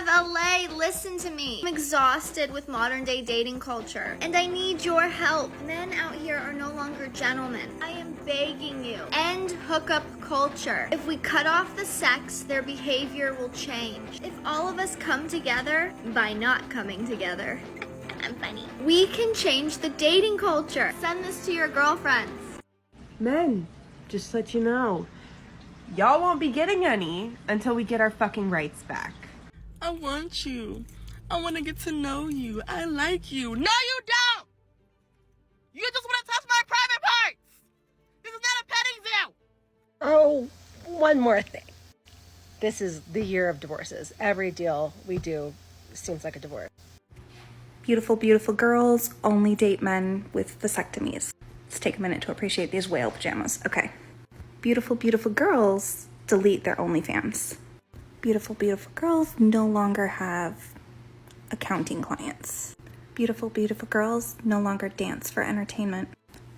of LA, listen to me. I'm exhausted with modern day dating culture, and I need your help. Men out here are no longer gentlemen. I am begging you, end hookup culture. If we cut off the sex, their behavior will change. If all of us come together, by not coming together, I'm funny, we can change the dating culture. Send this to your girlfriends. Men, just to let you know, y'all won't be getting any until we get our fucking rights back. I want you. I want to get to know you. I like you. No, you don't! You just want to touch my private parts! This is not a petting zoo! Oh, one more thing. This is the year of divorces. Every deal we do seems like a divorce. Beautiful, beautiful girls only date men with vasectomies. Let's take a minute to appreciate these whale pajamas. Okay. Beautiful, beautiful girls delete their OnlyFans. Beautiful, beautiful girls no longer have accounting clients. Beautiful, beautiful girls no longer dance for entertainment.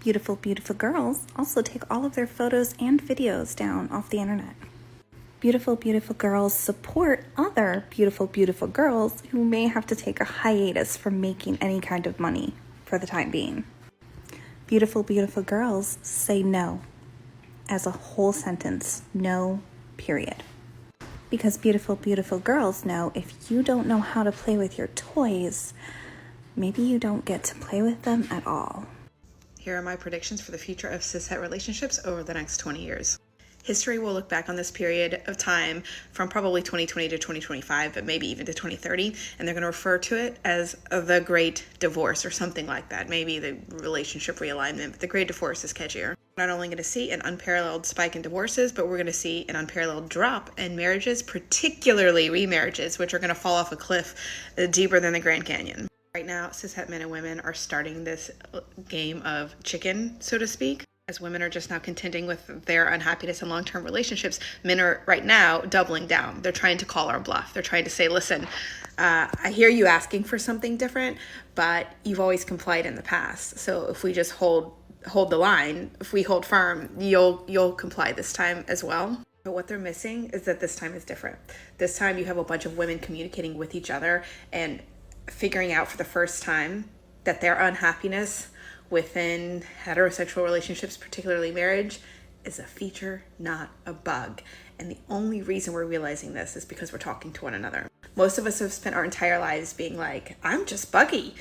Beautiful, beautiful girls also take all of their photos and videos down off the internet. Beautiful, beautiful girls support other beautiful, beautiful girls who may have to take a hiatus from making any kind of money for the time being. Beautiful, beautiful girls say no as a whole sentence, no, period. Because beautiful, beautiful girls know if you don't know how to play with your toys, maybe you don't get to play with them at all. Here are my predictions for the future of cishet relationships over the next 20 years. History will look back on this period of time from probably 2020 to 2025, but maybe even to 2030, and they're going to refer to it as the Great Divorce or something like that. Maybe the relationship realignment, but the Great Divorce is catchier. We're not only going to see an unparalleled spike in divorces, but we're going to see an unparalleled drop in marriages, particularly remarriages, which are going to fall off a cliff deeper than the Grand Canyon. Right now, cishet men and women are starting this game of chicken, so to speak. As women are just now contending with their unhappiness in long-term relationships, men are right now doubling down. They're trying to call our bluff. They're trying to say, listen, I hear you asking for something different, but you've always complied in the past. So if we just hold the line, if we hold firm, you'll comply this time as well. But what they're missing is that this time is different. This time you have a bunch of women communicating with each other and figuring out for the first time that their unhappiness within heterosexual relationships, particularly marriage, is a feature, not a bug. And the only reason we're realizing this is because we're talking to one another. Most of us have spent our entire lives being like, I'm just buggy.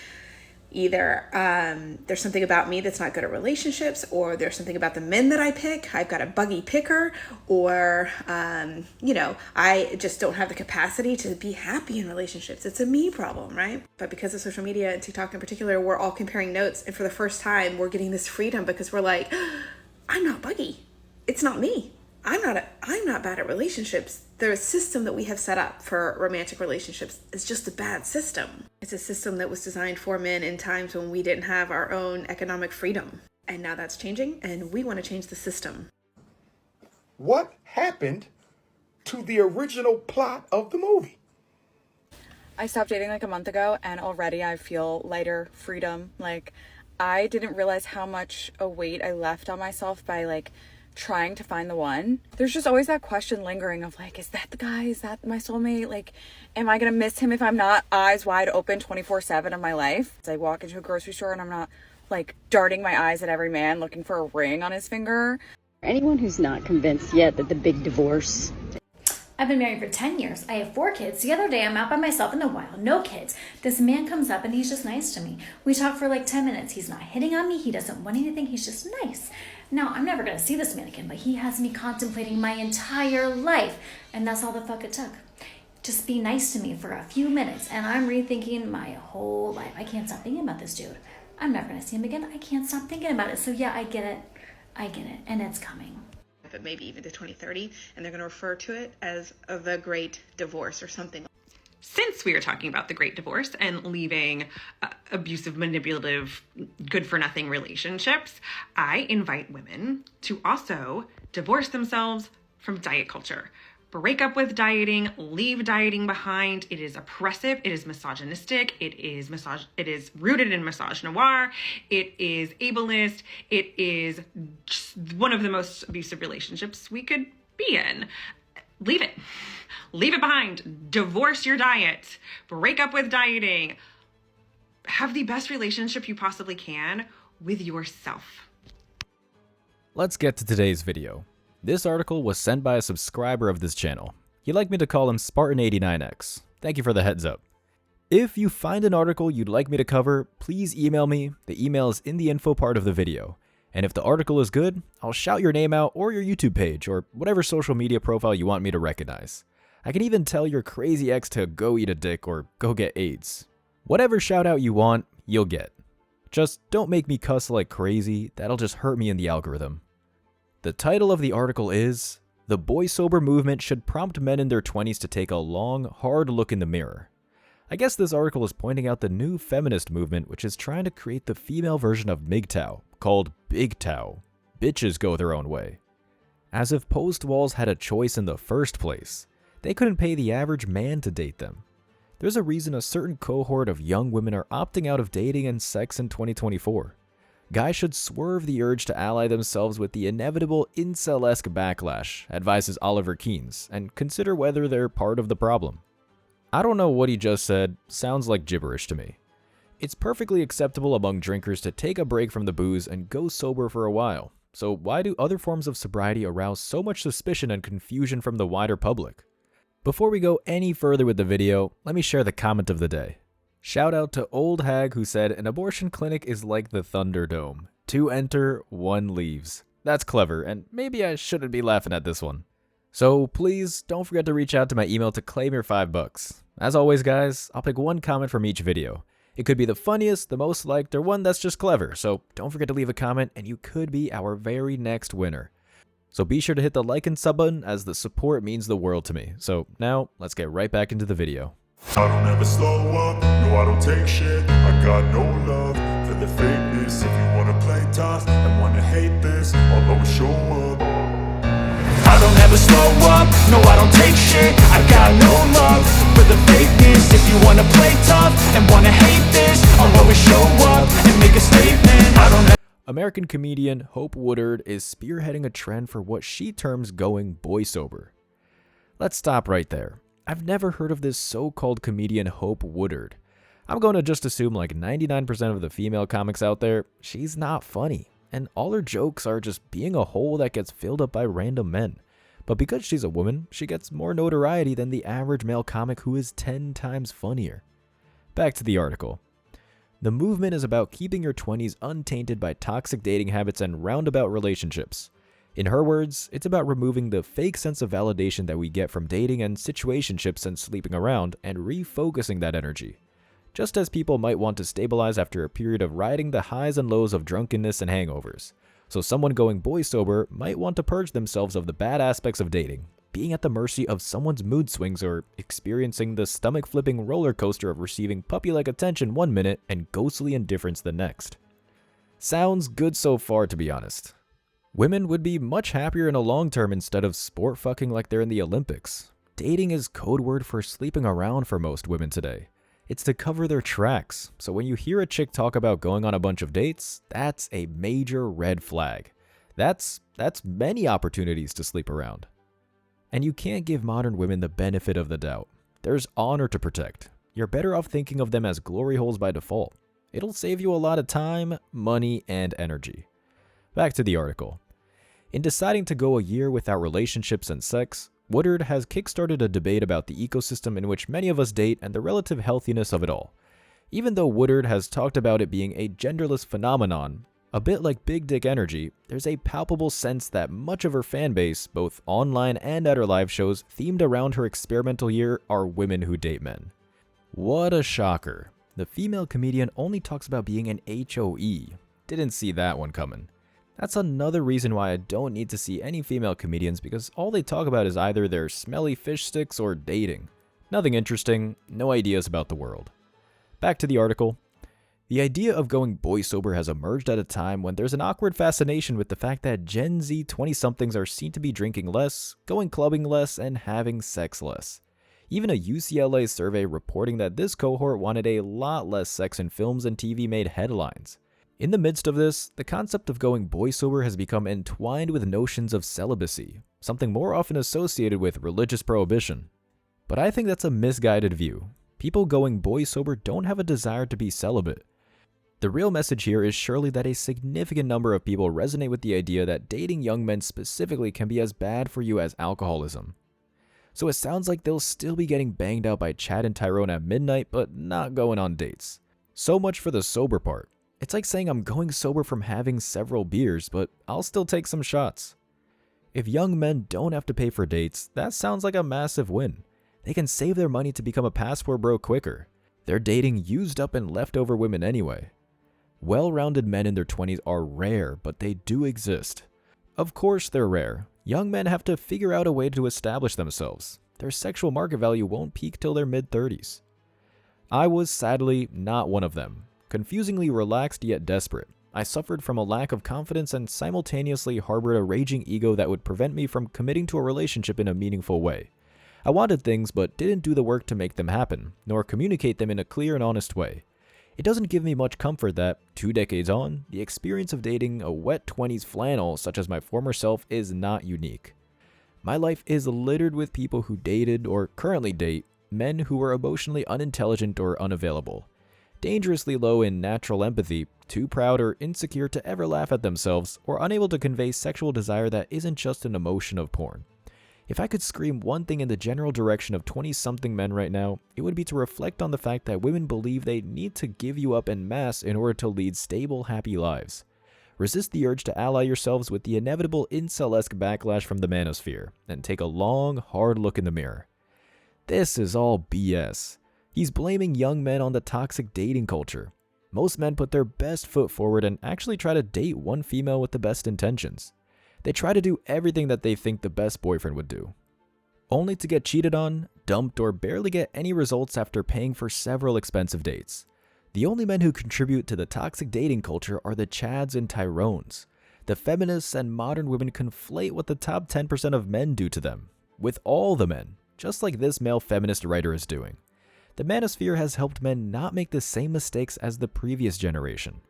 Either there's something about me that's not good at relationships, or there's something about the men that I pick. I've got a buggy picker, or, I just don't have the capacity to be happy in relationships. It's a me problem, right? But because of social media and TikTok in particular, we're all comparing notes. And for the first time, we're getting this freedom because we're like, I'm not buggy. It's not me. I'm not bad at relationships. The system that we have set up for romantic relationships is just a bad system. It's a system that was designed for men in times when we didn't have our own economic freedom. And now that's changing, and we want to change the system. What happened to the original plot of the movie? I stopped dating like a month ago, and already I feel lighter, freedom. Like, I didn't realize how much a weight I left on myself by trying to find the one. There's just always that question lingering of is that the guy? Is that my soulmate? Am I gonna miss him if I'm not eyes wide open 24/7 of my life? As I walk into a grocery store and I'm not darting my eyes at every man looking for a ring on his finger. Anyone who's not convinced yet that the big divorce. I've been married for 10 years. I have 4 kids. The other day, I'm out by myself in the wild, no kids. This man comes up and he's just nice to me. We talk for 10 minutes. He's not hitting on me. He doesn't want anything. He's just nice. Now, I'm never going to see this man again, but he has me contemplating my entire life. And that's all the fuck it took. Just be nice to me for a few minutes. And I'm rethinking my whole life. I can't stop thinking about this dude. I'm never going to see him again. I can't stop thinking about it. So yeah, I get it. And it's coming. But maybe even to 2030, and they're going to refer to it as the Great Divorce or something. Since we are talking about the Great Divorce and leaving abusive, manipulative, good-for-nothing relationships, I invite women to also divorce themselves from diet culture. Break up with dieting, leave dieting behind. It is oppressive, it is misogynistic, it is rooted in misogynoir, it is ableist, it is just one of the most abusive relationships we could be in. leave it. Leave it behind. Divorce your diet. Break up with dieting. Have the best relationship you possibly can with yourself. Let's get to today's video. This article was sent by a subscriber of this channel. He'd like me to call him Spartan89X. Thank you for the heads up. If you find an article you'd like me to cover, please email me. The email is in the info part of the video. And if the article is good, I'll shout your name out or your YouTube page or whatever social media profile you want me to recognize. I can even tell your crazy ex to go eat a dick or go get AIDS. Whatever shout out you want, you'll get. Just don't make me cuss like crazy, that'll just hurt me in the algorithm. The title of the article is, "The Boy Sober Movement Should Prompt Men in Their 20s to Take a Long, Hard Look in the Mirror." I guess this article is pointing out the new feminist movement which is trying to create the female version of MGTOW, called Big Tow. Bitches go their own way. As if post walls had a choice in the first place. They couldn't pay the average man to date them. There's a reason a certain cohort of young women are opting out of dating and sex in 2024. Guys should swerve the urge to ally themselves with the inevitable incel-esque backlash, advises Oliver Keynes, and consider whether they're part of the problem. I don't know what he just said, sounds like gibberish to me. It's perfectly acceptable among drinkers to take a break from the booze and go sober for a while. So why do other forms of sobriety arouse so much suspicion and confusion from the wider public? Before we go any further with the video, let me share the comment of the day. Shout out to Old Hag who said, "An abortion clinic is like the Thunderdome. 2 enter, 1 leaves." That's clever, and maybe I shouldn't be laughing at this one. So please don't forget to reach out to my email to claim your $5. As always guys, I'll pick 1 comment from each video. It could be the funniest, the most liked, or one that's just clever, so don't forget to leave a comment and you could be our very next winner. So be sure to hit the like and sub button as the support means the world to me. So now, let's get right back into the video. I don't ever slow up, no I don't take shit. I got no love for the fakeness. If you wanna play tough and wanna hate this, I'll always show up. I don't ever slow up, no I don't take shit. I got no love for the fakeness. If you wanna play tough and wanna hate this, I'll always show up and make a statement. I don't American comedian Hope Woodard is spearheading a trend for what she terms going boy sober. Let's stop right there. I've never heard of this so-called comedian Hope Woodard. I'm going to just assume like 99% of the female comics out there, she's not funny. And all her jokes are just being a hole that gets filled up by random men. But because she's a woman, she gets more notoriety than the average male comic who is 10 times funnier. Back to the article. The movement is about keeping your 20s untainted by toxic dating habits and roundabout relationships. In her words, it's about removing the fake sense of validation that we get from dating and situationships and sleeping around and refocusing that energy. Just as people might want to stabilize after a period of riding the highs and lows of drunkenness and hangovers. So someone going boy sober might want to purge themselves of the bad aspects of dating, being at the mercy of someone's mood swings or experiencing the stomach-flipping roller coaster of receiving puppy-like attention 1 minute and ghostly indifference the next. Sounds good so far, to be honest. Women would be much happier in a long term instead of sport fucking like they're in the Olympics. Dating is code word for sleeping around for most women today. It's to cover their tracks, so when you hear a chick talk about going on a bunch of dates, that's a major red flag. That's many opportunities to sleep around. And you can't give modern women the benefit of the doubt. There's honor to protect. You're better off thinking of them as glory holes by default. It'll save you a lot of time, money, and energy. Back to the article. In deciding to go a year without relationships and sex, Woodard has kickstarted a debate about the ecosystem in which many of us date and the relative healthiness of it all. Even though Woodard has talked about it being a genderless phenomenon, a bit like big dick energy, there's a palpable sense that much of her fan base, both online and at her live shows, themed around her experimental year are women who date men. What a shocker. The female comedian only talks about being an HOE. Didn't see that one coming. That's another reason why I don't need to see any female comedians because all they talk about is either their smelly fish sticks or dating. Nothing interesting, no ideas about the world. Back to the article. The idea of going boy sober has emerged at a time when there's an awkward fascination with the fact that Gen Z 20-somethings are seen to be drinking less, going clubbing less, and having sex less. Even a UCLA survey reporting that this cohort wanted a lot less sex in films and TV made headlines. In the midst of this, the concept of going boy sober has become entwined with notions of celibacy. something more often associated with religious prohibition. But I think that's a misguided view. People going boy sober don't have a desire to be celibate. The real message here is surely that a significant number of people resonate with the idea that dating young men specifically can be as bad for you as alcoholism. So it sounds like they'll still be getting banged out by Chad and Tyrone at midnight, but not going on dates. So much for the sober part. It's like saying I'm going sober from having several beers, but I'll still take some shots. If young men don't have to pay for dates, that sounds like a massive win. They can save their money to become a passport bro quicker. They're dating used up and leftover women anyway. Well-rounded men in their 20s are rare, but they do exist. Of course they're rare. Young men have to figure out a way to establish themselves. Their sexual market value won't peak till their mid-30s. I was sadly not one of them. Confusingly relaxed yet desperate. I suffered from a lack of confidence and simultaneously harbored a raging ego that would prevent me from committing to a relationship in a meaningful way. I wanted things but didn't do the work to make them happen, nor communicate them in a clear and honest way. It doesn't give me much comfort that, 2 decades on, the experience of dating a wet 20s flannel such as my former self is not unique. My life is littered with people who dated or currently date men who were emotionally unintelligent or unavailable, dangerously low in natural empathy, too proud or insecure to ever laugh at themselves, or unable to convey sexual desire that isn't just an emotion of porn. If I could scream one thing in the general direction of 20-something men right now, it would be to reflect on the fact that women believe they need to give you up en masse in order to lead stable, happy lives. Resist the urge to ally yourselves with the inevitable incel-esque backlash from the manosphere, and take a long, hard look in the mirror. This is all BS. He's blaming young men on the toxic dating culture. Most men put their best foot forward and actually try to date one female with the best intentions. They try to do everything that they think the best boyfriend would do, only to get cheated on, dumped, or barely get any results after paying for several expensive dates. The only men who contribute to the toxic dating culture are the Chads and Tyrones. The feminists and modern women conflate what the top 10% of men do to them, with all the men, just like this male feminist writer is doing. The manosphere has helped men not make the same mistakes as the previous generation.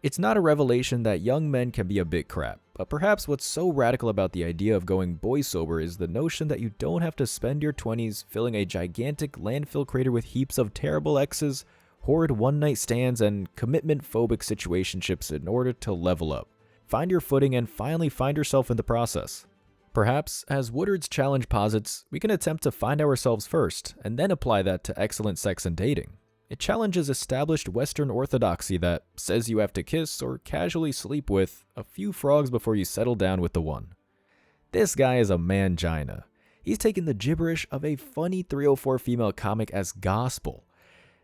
It's not a revelation that young men can be a bit crap, but perhaps what's so radical about the idea of going boy sober is the notion that you don't have to spend your 20s filling a gigantic landfill crater with heaps of terrible exes, horrid one-night stands, and commitment-phobic situationships in order to level up, find your footing, and finally find yourself in the process. Perhaps, as Woodard's challenge posits, we can attempt to find ourselves first, and then apply that to excellent sex and dating. It challenges established Western orthodoxy that says you have to kiss or casually sleep with a few frogs before you settle down with the one. This guy is a mangina. He's taken the gibberish of a funny 304 female comic as gospel.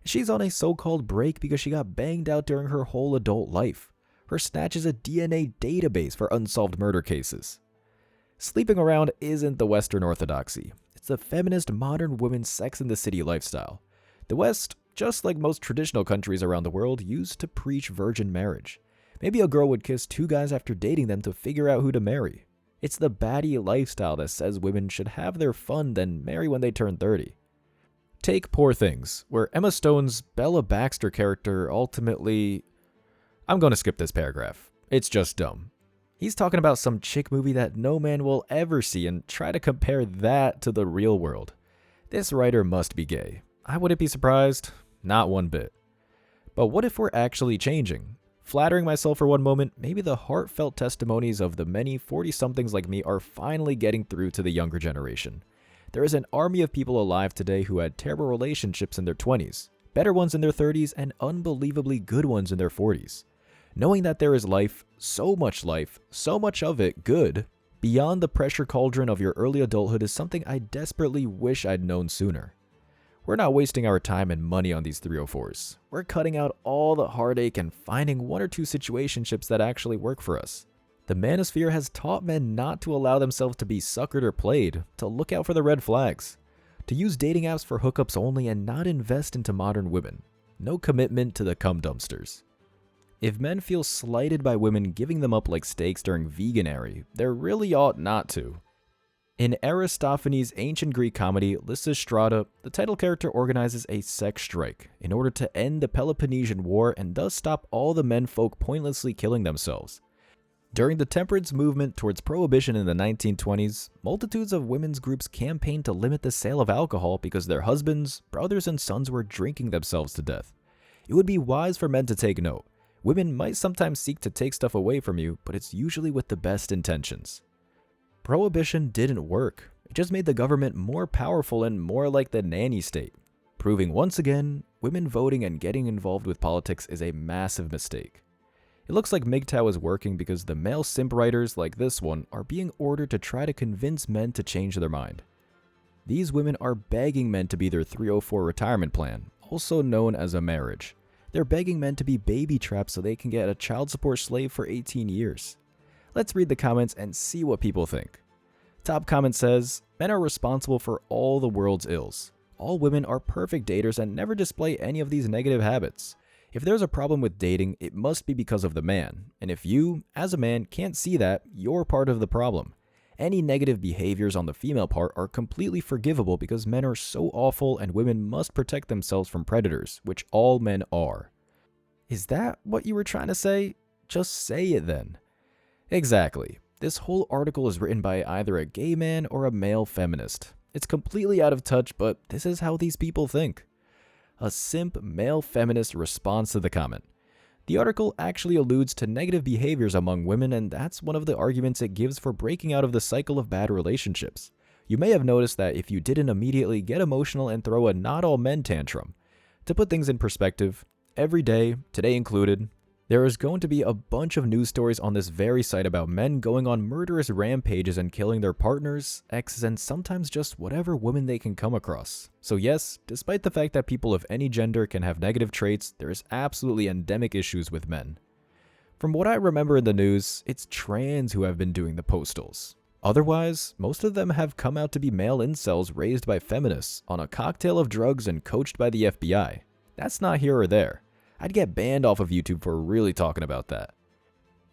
She's on a so-called break because she got banged out during her whole adult life. Her snatch is a DNA database for unsolved murder cases. Sleeping around isn't the Western orthodoxy. It's the feminist modern women's Sex and the City lifestyle. The West, just like most traditional countries around the world, used to preach virgin marriage. Maybe a girl would kiss 2 guys after dating them to figure out who to marry. It's the baddie lifestyle that says women should have their fun then marry when they turn 30. Take Poor Things, where Emma Stone's Bella Baxter character ultimately... I'm going to skip this paragraph. It's just dumb. He's talking about some chick movie that no man will ever see and try to compare that to the real world. This writer must be gay. I wouldn't be surprised. Not one bit. But what if we're actually changing? Flattering myself for one moment, maybe the heartfelt testimonies of the many 40-somethings like me are finally getting through to the younger generation. There is an army of people alive today who had terrible relationships in their 20s, better ones in their 30s, and unbelievably good ones in their 40s. Knowing that there is life, so much of it good, beyond the pressure cauldron of your early adulthood is something I desperately wish I'd known sooner. We're not wasting our time and money on these 304s. We're cutting out all the heartache and finding 1 or 2 situationships that actually work for us. The manosphere has taught men not to allow themselves to be suckered or played, to look out for the red flags, to use dating apps for hookups only and not invest into modern women. No commitment to the cum dumpsters. If men feel slighted by women giving them up like steaks during veganary, there really ought not to. In Aristophanes' ancient Greek comedy Lysistrata, the title character organizes a sex strike in order to end the Peloponnesian War and thus stop all the menfolk pointlessly killing themselves. During the temperance movement towards prohibition in the 1920s, multitudes of women's groups campaigned to limit the sale of alcohol because their husbands, brothers, and sons were drinking themselves to death. It would be wise for men to take note. Women might sometimes seek to take stuff away from you, but it's usually with the best intentions. Prohibition didn't work. It just made the government more powerful and more like the nanny state, proving once again, women voting and getting involved with politics is a massive mistake. It looks like MGTOW is working because the male simp writers like this one are being ordered to try to convince men to change their mind. These women are begging men to be their 304 retirement plan, also known as a marriage. They're begging men to be baby trapped so they can get a child support slave for 18 years. Let's read the comments and see what people think. Top comment says, men are responsible for all the world's ills. All women are perfect daters and never display any of these negative habits. If there's a problem with dating, it must be because of the man. And if you, as a man, can't see that, you're part of the problem. Any negative behaviors on the female part are completely forgivable because men are so awful and women must protect themselves from predators, which all men are. Is that what you were trying to say? Just say it then. Exactly. This whole article is written by either a gay man or a male feminist. It's completely out of touch, but this is how these people think. A simp male feminist responds to the comment. The article actually alludes to negative behaviors among women, and that's one of the arguments it gives for breaking out of the cycle of bad relationships. You may have noticed that if you didn't immediately get emotional and throw a not all men tantrum. To put things in perspective, every day, today included, there is going to be a bunch of news stories on this very site about men going on murderous rampages and killing their partners, exes, and sometimes just whatever woman they can come across. So yes, despite the fact that people of any gender can have negative traits, there is absolutely endemic issues with men. From what I remember in the news, it's trans who have been doing the postals. Otherwise, most of them have come out to be male incels raised by feminists on a cocktail of drugs and coached by the FBI. That's not here or there. I'd get banned off of YouTube for really talking about that.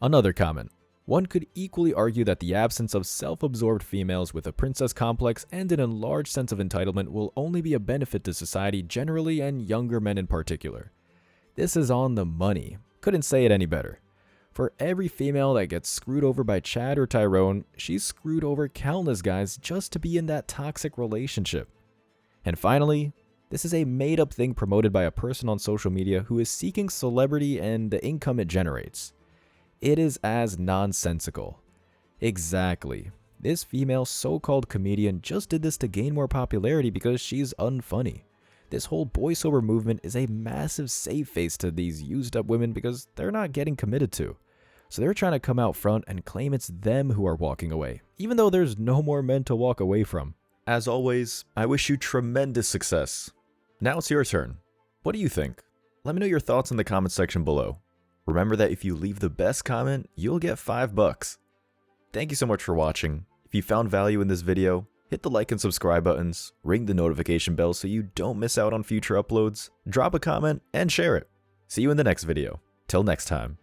Another comment. One could equally argue that the absence of self-absorbed females with a princess complex and an enlarged sense of entitlement will only be a benefit to society generally and younger men in particular. This is on the money. Couldn't say it any better. For every female that gets screwed over by Chad or Tyrone, she's screwed over countless guys just to be in that toxic relationship. And finally, this is a made-up thing promoted by a person on social media who is seeking celebrity and the income it generates. It is as nonsensical. Exactly. This female so-called comedian just did this to gain more popularity because she's unfunny. This whole boy-sober movement is a massive save face to these used-up women because they're not getting committed to. So they're trying to come out front and claim it's them who are walking away, even though there's no more men to walk away from. As always, I wish you tremendous success. Now it's your turn. What do you think? Let me know your thoughts in the comment section below. Remember that if you leave the best comment, you'll get $5. Thank you so much for watching. If you found value in this video, hit the like and subscribe buttons, ring the notification bell so you don't miss out on future uploads, drop a comment, and share it. See you in the next video. Till next time.